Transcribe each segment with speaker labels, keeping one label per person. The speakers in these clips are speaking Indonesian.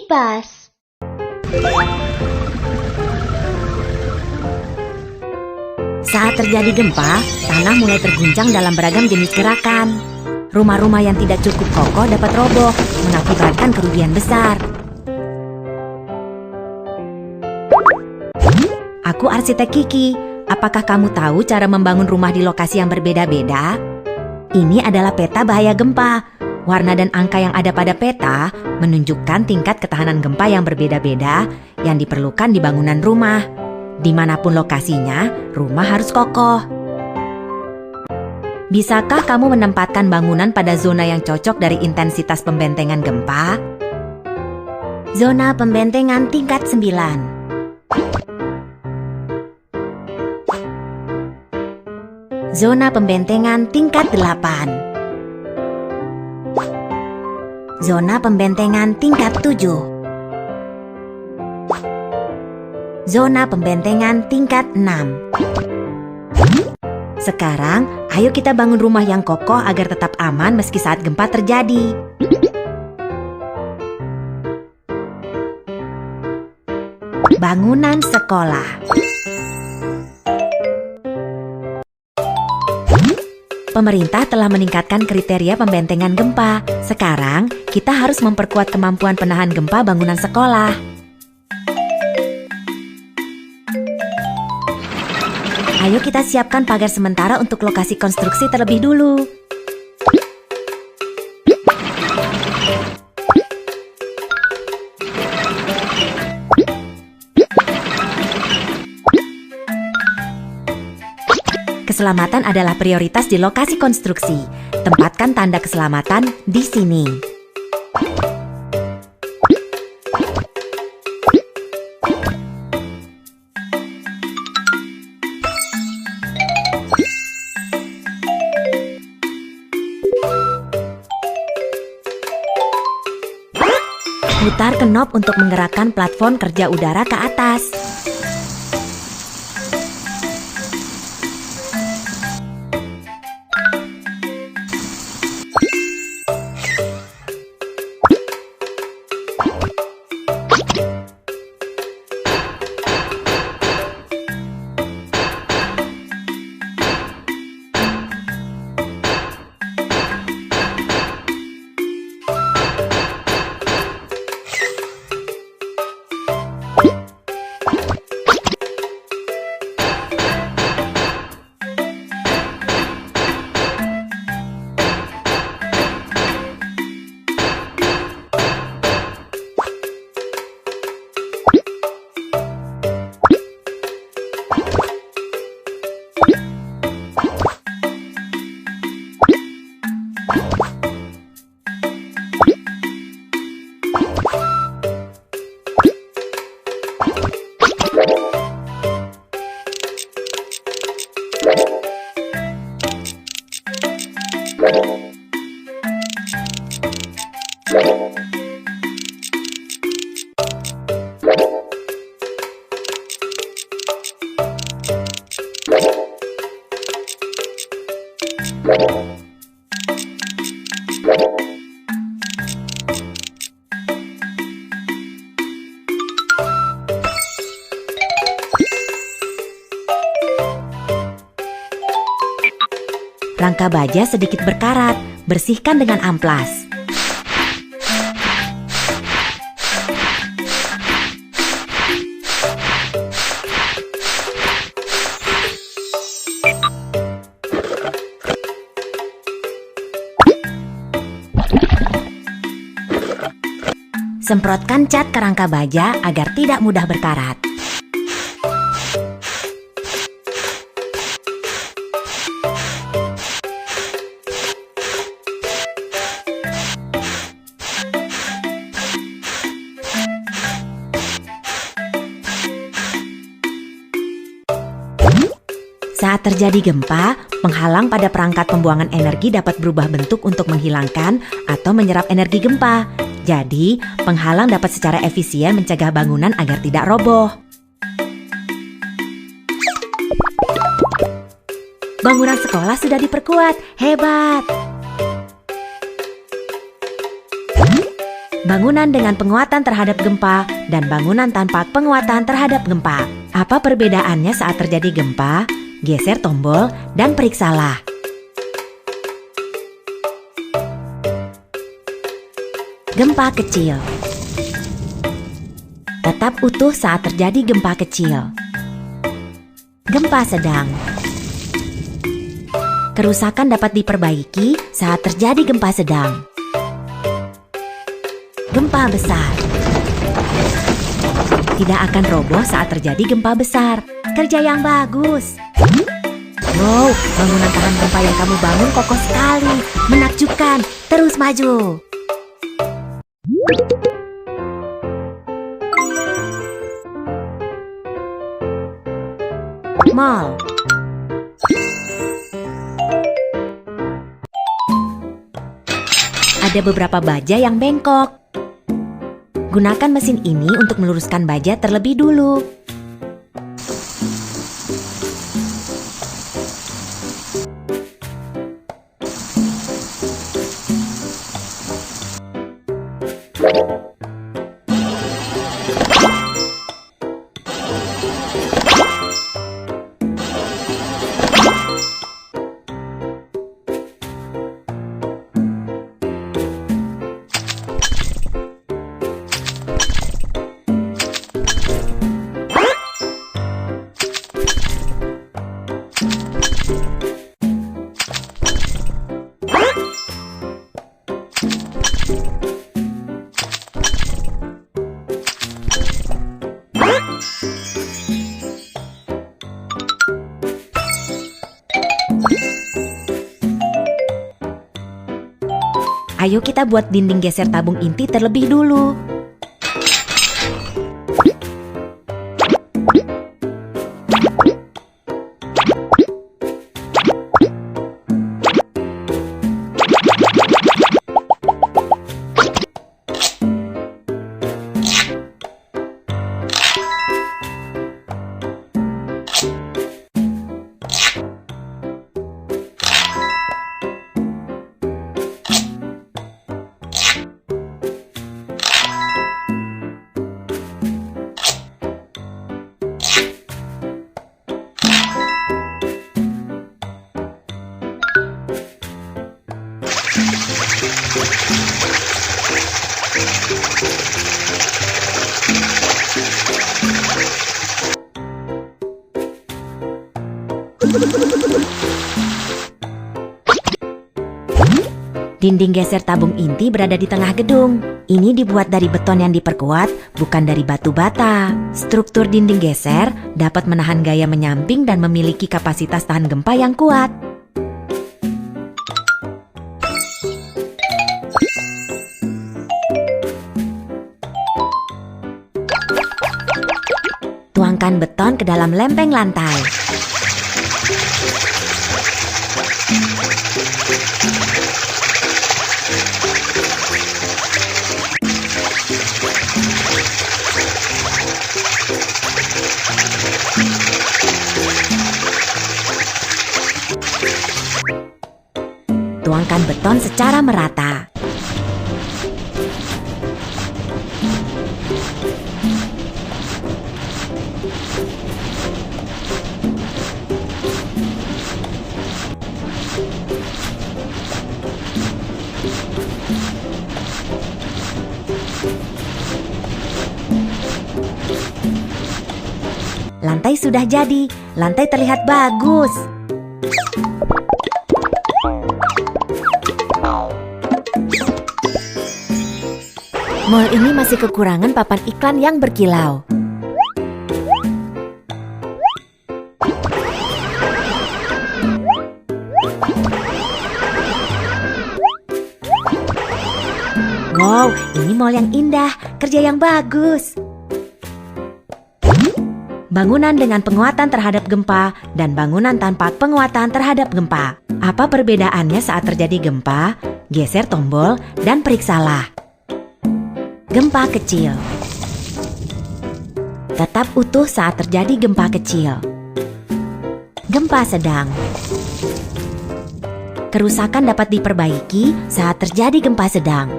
Speaker 1: kipas.
Speaker 2: Saat terjadi gempa, tanah mulai terguncang dalam beragam jenis gerakan. Rumah-rumah yang tidak cukup kokoh dapat roboh, mengakibatkan kerugian besar. Aku arsitek Kiki. Apakah kamu tahu cara membangun rumah di lokasi yang berbeda-beda? Ini adalah peta bahaya gempa. Warna dan angka yang ada pada peta menunjukkan tingkat ketahanan gempa yang berbeda-beda yang diperlukan di bangunan rumah. Dimanapun lokasinya, rumah harus kokoh. Bisakah kamu menempatkan bangunan pada zona yang cocok dari intensitas pembentengan gempa? Zona pembentengan tingkat 9. Zona pembentengan tingkat 8. Zona pembentengan tingkat 7. Zona pembentengan tingkat 6. Sekarang, ayo kita bangun rumah yang kokoh agar tetap aman meski saat gempa terjadi. Bangunan sekolah. Pemerintah telah meningkatkan kriteria pembentengan gempa. Sekarang, kita harus memperkuat kemampuan penahan gempa bangunan sekolah. Ayo kita siapkan pagar sementara untuk lokasi konstruksi terlebih dulu. Keselamatan adalah prioritas di lokasi konstruksi. Tempatkan tanda keselamatan di sini. Putar knob untuk menggerakkan platform kerja udara ke atas. Rangka baja sedikit berkarat, bersihkan dengan amplas. Semprotkan cat ke rangka baja agar tidak mudah berkarat. Saat terjadi gempa, penghalang pada perangkat pembuangan energi dapat berubah bentuk untuk menghilangkan atau menyerap energi gempa. Jadi, penghalang dapat secara efisien mencegah bangunan agar tidak roboh. Bangunan sekolah sudah diperkuat, hebat! Bangunan dengan penguatan terhadap gempa dan bangunan tanpa penguatan terhadap gempa. Apa perbedaannya saat terjadi gempa? Geser tombol dan periksalah. Gempa kecil. Tetap utuh saat terjadi gempa kecil. Gempa sedang. Kerusakan dapat diperbaiki saat terjadi gempa sedang. Gempa besar. Tidak akan roboh saat terjadi gempa besar. Kerja yang bagus. Wow, bangunan tahan gempa yang kamu bangun kokoh sekali. Menakjubkan. Terus maju. Mall. Ada beberapa baja yang bengkok. Gunakan mesin ini untuk meluruskan baja terlebih dulu. Ayo kita buat dinding geser tabung inti terlebih dulu. Dinding geser tabung inti berada di tengah gedung. Ini dibuat dari beton yang diperkuat, bukan dari batu bata. Struktur dinding geser dapat menahan gaya menyamping dan memiliki kapasitas tahan gempa yang kuat. Tuangkan beton ke dalam lempeng lantai. Tuangkan beton secara merata. Lantai sudah jadi. Lantai terlihat bagus. Mall ini masih kekurangan papan iklan yang berkilau. Wow, ini mall yang indah, kerja yang bagus. Bangunan dengan penguatan terhadap gempa dan bangunan tanpa penguatan terhadap gempa. Apa perbedaannya saat terjadi gempa? Geser tombol dan periksalah. Gempa kecil. Tetap utuh saat terjadi gempa kecil. Gempa sedang. Kerusakan dapat diperbaiki saat terjadi gempa sedang.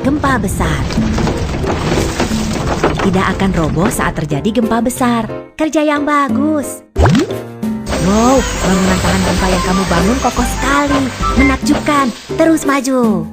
Speaker 2: gempa besar. Tidak akan roboh saat terjadi gempa besar. Kerja yang bagus. Wow, bangunan tahan gempa yang kamu bangun kokoh sekali. Menakjubkan. Terus maju.